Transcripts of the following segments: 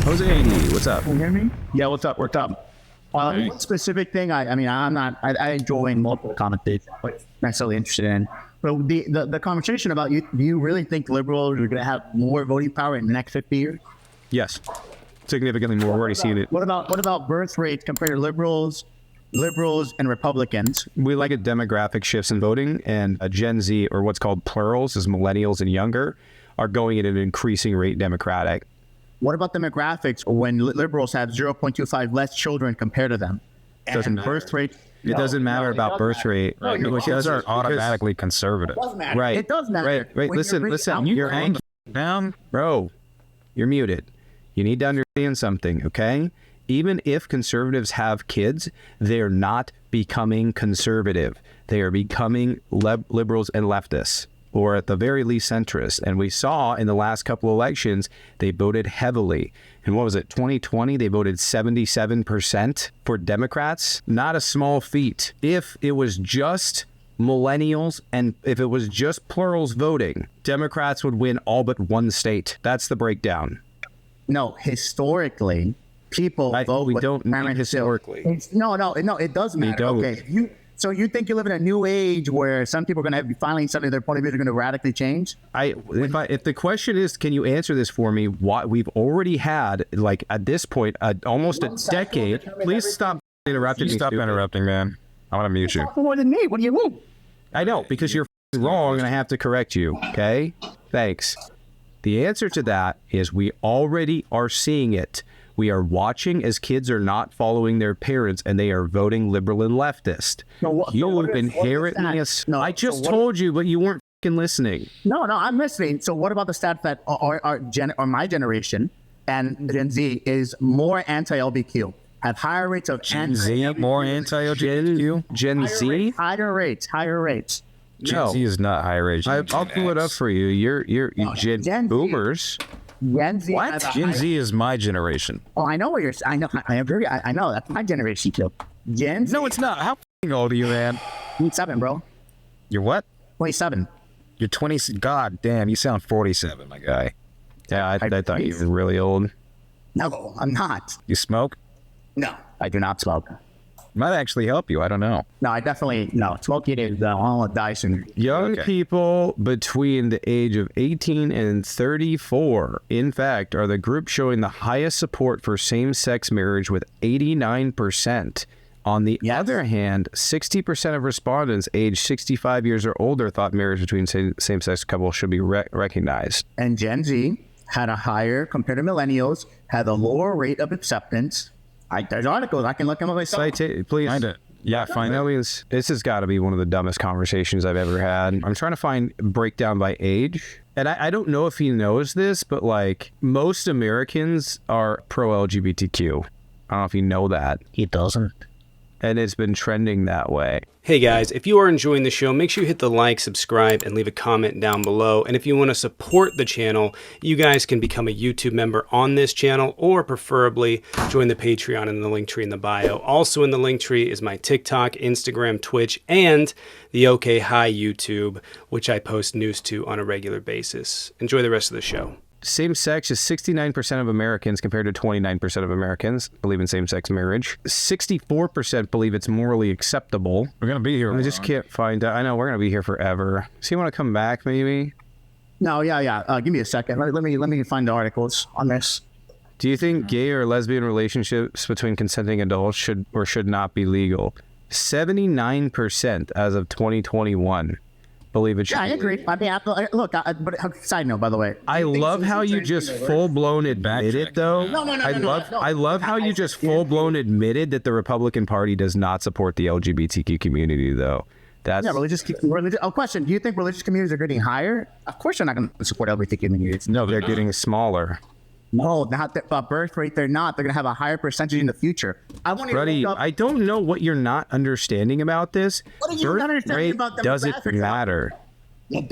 Jose, what's up? Can you hear me? Yeah, what's up? One specific thing, I enjoy multiple conversations, but necessarily interested in. But the conversation about do you really think liberals are going to have more voting power in the next 50 years? Yes, significantly more. We're already seeing it. What about birth rates compared to liberals and Republicans? We like at demographic shifts in voting, and Gen Z, or what's called plurals, is millennials and younger, are going at an increasing rate Democratic. What about demographics when liberals have 0.25 less children compared to them? Doesn't matter. Birth rate. It doesn't matter about birth rate. No, kids are automatically conservative. It does matter. Right. It does matter. Right. Listen. You're Down. bro. You're muted. You need to understand something, okay? Even if conservatives have kids, they're not becoming conservative. They are becoming liberals and leftists, or at the very least centrist. And we saw in the last couple of elections, they voted heavily. And what was it, 2020? They voted 77% for Democrats. Not a small feat. If it was just millennials and if it was just plurals voting, Democrats would win all but one state. That's the breakdown. No, historically, people vote. We don't mean historically. No, it does matter. Okay, so you think you live in a new age where some people are going to be finally suddenly their point of view are going to radically change? If the question is, can you answer this for me? What we've already had, like at this point, almost a decade. Please stop interrupting me. Stop interrupting, man. I want to mute you. More than me. What do you mean? I know, because you're wrong and I have to correct you. Okay? Thanks. The answer to that is we already are seeing it. We are watching as kids are not following their parents and they are voting liberal and leftist. I just told you, but you weren't fucking listening. No, I'm listening. So what about the stat that my generation and Gen Z is more anti-LBQ, have higher rates of Gen Z more anti-LGBTQ? Gen Z? Higher rates. Gen Z is not higher age. I'll pull it up for you. You're Gen boomers. Gen Z. What? Gen Z is my generation. Oh, I know what you're saying. I know. That's my generation too. Gen Z. No, it's not. How old are you, man? 27, bro. You're what? 27. You're 20. God damn, you sound 47, my guy. Yeah, I thought you were really old. No, I'm not. You smoke? No, I do not smoke. Might actually help you. I don't know. No, I definitely no. Smoking is all Dyson. Young people between the age of 18 and 34, in fact, are the group showing the highest support for same-sex marriage with 89%. On the other hand, 60% of respondents aged 65 years or older thought marriage between same-sex couples should be recognized. And Gen Z had a higher, compared to millennials, had a lower rate of acceptance. There's articles. I can look them up myself. Please. Find it. Yeah, find it. This has got to be one of the dumbest conversations I've ever had. I'm trying to find breakdown by age. And I don't know if he knows this, but like most Americans are pro-LGBTQ. I don't know if you know that. He doesn't. And it's been trending that way. Hey guys, if you are enjoying the show, make sure you hit the like, subscribe, and leave a comment down below. And if you want to support the channel, you guys can become a YouTube member on this channel, or preferably join the Patreon in the link tree in the bio. Also in the link tree is my TikTok, Instagram, Twitch, and the OK Hi YouTube, which I post news to on a regular basis. Enjoy the rest of the show. Same-sex is 69% of Americans compared to 29% of Americans believe in same-sex marriage. 64% believe it's morally acceptable. We're going to be here. I just can't find out. I know we're going to be here forever. So you want to come back maybe? No, yeah. Give me a second. Let me find the articles on this. Do you think gay or lesbian relationships between consenting adults should or should not be legal? 79% as of 2021. Believe it should. Yeah, I agree. I mean, look. But side note, by the way, I love how you just full blown admitted, though. No. I love how you just full blown admitted that the Republican Party does not support the LGBTQ community, though. That's religious. Oh, question: do you think religious communities are getting higher? Of course, they're not going to support LGBTQ communities. No, they're getting smaller. No, not the birth rate. They're not. They're going to have a higher percentage in the future. Buddy, I don't know what you're not understanding about this. What are you not understanding about demographics? Doesn't matter. Here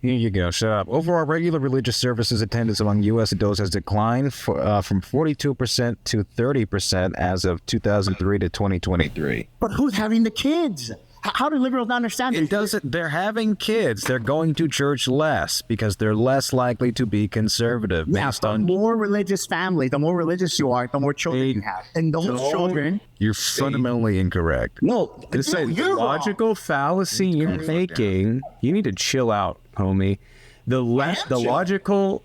you go. Shut up. Overall, regular religious services attendance among U.S. adults has declined from 42% to 30% as of 2003 to 2023. But who's having the kids? How do liberals not understand It doesn't. They're having kids. They're going to church less because they're less likely to be conservative. Based on more religious family, the more religious you are, the more children you have. And those children... You're fundamentally incorrect. No, This is the you're logical wrong. fallacy you're making. You need to chill out, homie. The logical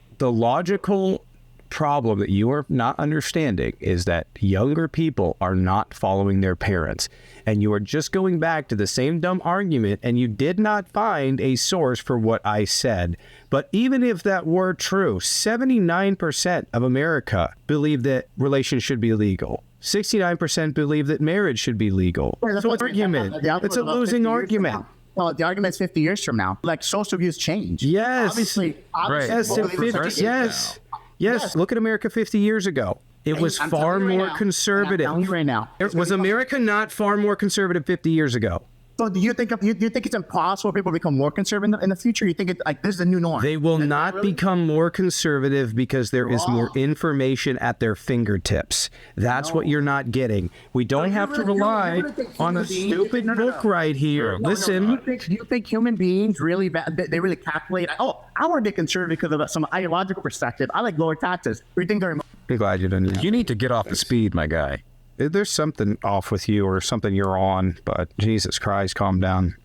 problem that you are not understanding is that younger people are not following their parents, and you are just going back to the same dumb argument, and you did not find a source for what I said. But even if that were true, 79% of America believe that relations should be legal. 69% believe that marriage should be legal. Yeah, that's So what it's an argument. It's a losing argument. Well, the argument's 50 years from now. Like, social views change. Yes. Obviously. Yes, what in we were 50 saying. yes. Yes, look at America 50 years ago. It was I'm far telling you right more now. conservative. I'm telling you right now. Was America not far more conservative 50 years ago? So do you think it's impossible for people to become more conservative in the future? You think this is the new norm? They will not become more conservative because there is more information at their fingertips. That's what you're not getting. We don't have to rely on a stupid book right here. Listen. Do you think human beings really, they really calculate, oh, I want to be conservative because of some ideological perspective. I like lower taxes. Or you think they're... I'm glad you didn't. You need to get off the speed, my guy. There's something off with you or something you're on, but Jesus Christ, calm down.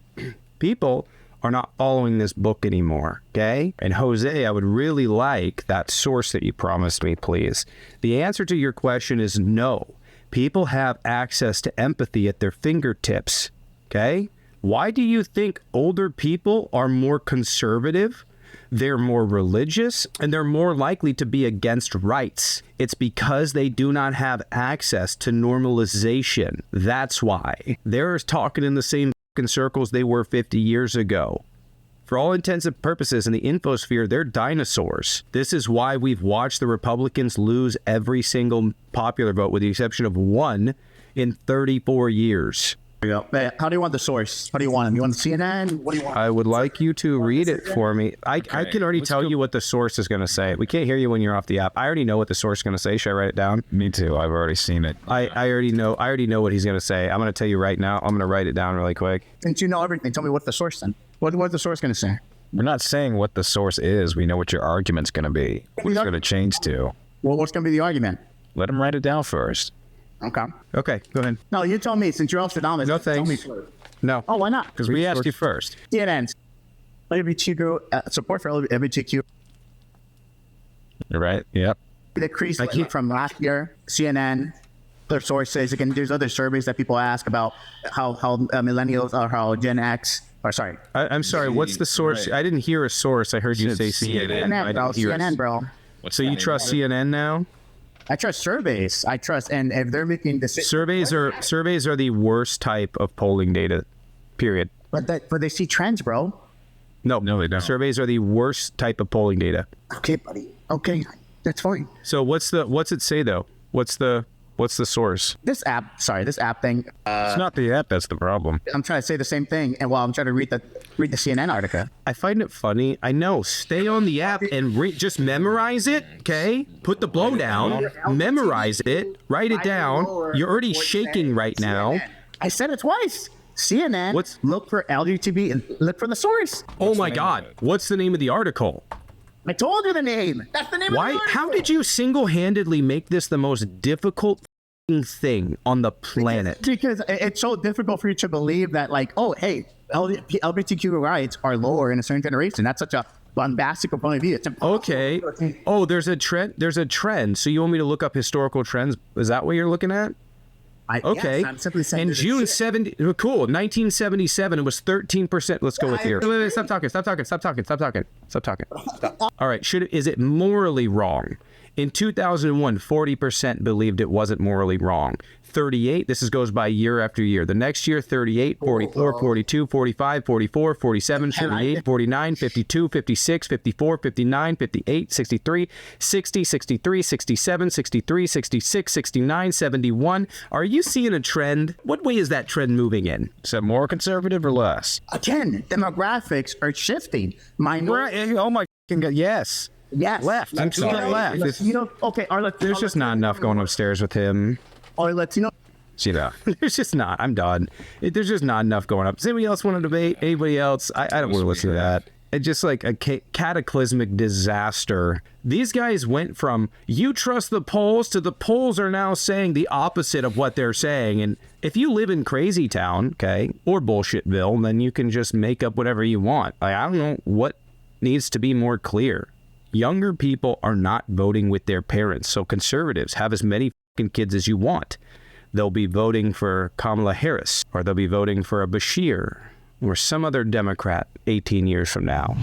People are not following this book anymore, okay? And Jose, I would really like that source that you promised me, please. The answer to your question is no. People have access to empathy at their fingertips, okay? Why do you think older people are more conservative? They're more religious, and they're more likely to be against rights. It's because they do not have access to normalization. That's why. They're talking in the same circles they were 50 years ago. For all intents and purposes, in the infosphere, they're dinosaurs. This is why we've watched the Republicans lose every single popular vote, with the exception of one in 34 years. How do you want the source? What do you want them? You want CNN? What do you want? I would like you to read it for me. I can already tell you what the source is going to say. We can't hear you when you're off the app. I already know what the source is going to say. Should I write it down? Me too. I've already seen it. I already know what he's going to say. I'm going to tell you right now. I'm going to write it down really quick. Since you know everything, tell me what's the source then. What's the source going to say? We're not saying what the source is. We know what your argument's going to be. What it's going to change to. Well, what's going to be the argument? Let him write it down first. Okay. Okay, go ahead. No, you tell me. Since you're Nostradamus, No tell me thanks. first. No. Oh, why not? Because we asked you first. CNN. LBGTQ, support for LBGTQ Right? Yep. decreased from last year. CNN, their sources. Again, there's other surveys that people ask about how millennials or how Gen X. Or sorry. I'm sorry. What's the source? Right. I didn't hear a source. I heard you say CNN. I CNN, bro. didn't hear CNN, bro. So you trust CNN now? I trust surveys. And if they're making decisions, Surveys are the worst type of polling data. Period. but they see trends, bro. No, they don't. Surveys are the worst type of polling data. Okay, buddy. Okay, that's fine. So what's it say though? What's the source? This app thing. It's not the app that's the problem. I'm trying to say the same thing, and while I'm trying to read the CNN article. I find it funny. I know. Stay on the app and just memorize it, okay? Put the blow down, memorize it, write it down. You're already shaking right now. I said it twice. CNN. Look for LGBT and look for the source. Oh my God. What's the name of the article? I told you the name. That's the name. Why? Of the article. How did you single-handedly make this the most difficult thing on the planet? Because it's so difficult for you to believe that, like, oh, hey, LGBTQ rights are lower in a certain generation. That's such a bombastic point of view. It's Okay. Oh, there's a trend. There's a trend. So you want me to look up historical trends? Is that what you're looking at? Okay. Yes, I'm simply saying. In June 1977, it was 13%. Let's go with here. Wait, stop talking. All right. Is it morally wrong? In 2001, 40% believed it wasn't morally wrong. 38, goes by year after year. The next year, 38, 44, 42, 45, 44, 47, 48, 49, 52, 56, 54, 59, 58, 63, 60, 63, 67, 63, 66, 69, 71. Are you seeing a trend? What way is that trend moving in? Is that more conservative or less? Again, demographics are shifting. Oh my God, yes. Yes. Left. I'm sorry. Left. Okay, There's just not enough going upstairs with him. Or Latino. See that? There's just not. I'm done. There's just not enough going up. Does anybody else want to debate? Anybody else? I don't want to listen to that. It's just like a cataclysmic disaster. These guys went from you trust the polls to the polls are now saying the opposite of what they're saying. And if you live in Crazy Town, okay, or Bullshitville, then you can just make up whatever you want. Like, I don't know what needs to be more clear. Younger people are not voting with their parents. So conservatives, have as many fucking kids as you want. They'll be voting for Kamala Harris, or they'll be voting for a Bashir, or some other Democrat 18 years from now.